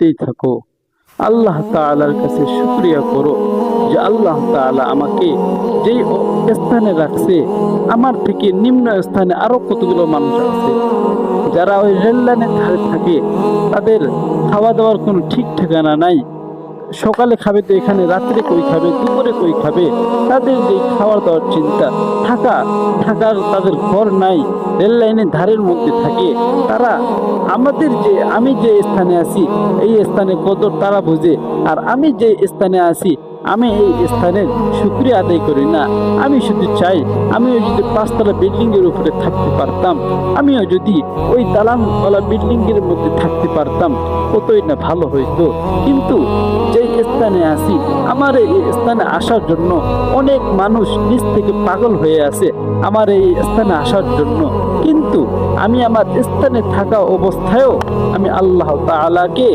দিতেই থাকো। আল্লাহ তাআলার কাছে শুকরিয়া করো যে আল্লাহ তাআলা আমাকে যেই স্থানে রাখছে, আমার থেকে নিম্ন স্থানে আরো কতগুলো মানুষ আছে যারা ওই রেল লাইনের ধারে থাকে। তাদের খাওয়া দাওয়ার কোনো ঠিক ঠিকানা নাই। সকালে খাবে তো এখানে, রাত্রে কই খাবে, দুপুরে কই খাবে। তাদের যে খাওয়ার দাওয়ার চিন্তা, থাকার তাদের ঘর নাই, রেল লাইনের ধারের মধ্যে থাকে তারা। আমি যে স্থানে আছি এই স্থানে কদর তারা বুঝে, আর আমি যে স্থানে আছি আমি এই স্থানের শুকরিয়া আদায় করি না। আমি শুধু চাই আমিও যদি 5 তলা বিল্ডিং এর উপরে থাকতে পারতাম, আমিও যদি ওই দালানওয়ালা বিল্ডিং এর মধ্যে থাকতে পারতাম, কতই না ভালো হইতো। কিন্তু যেই স্থানে আছি, আমার এই স্থানে আসার জন্য অনেক মানুষ নিজ থেকে পাগল হয়ে আছে আমার এই স্থানে আসার জন্য। কিন্তু আমি আমার স্থানে থাকা অবস্থায়ও আমি আল্লাহ তাআলাকে